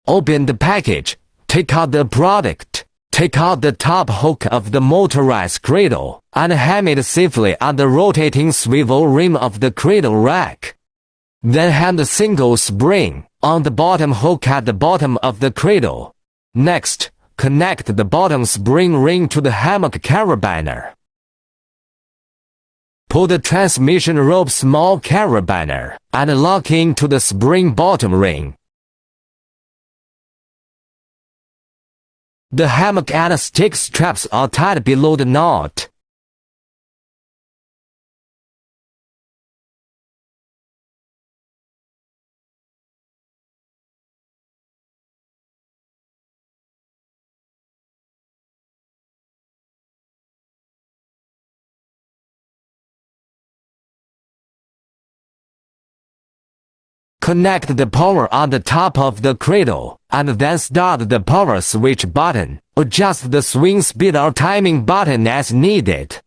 Open the package. Take out the product. Take out the top hook of the motorized cradle and hang it safely on the rotating swivel rim of the cradle rack. Then hang the single spring on the bottom hook at the bottom of the cradle. Next, connect the bottom spring ring to the hammock carabiner. Pull the transmission rope small carabiner and lock into the spring bottom ring. The hammock and stick straps are tied below the knot. Connect the power on the top of the cradle, and then start the power switch button. Adjust the swing speed or timing button as needed.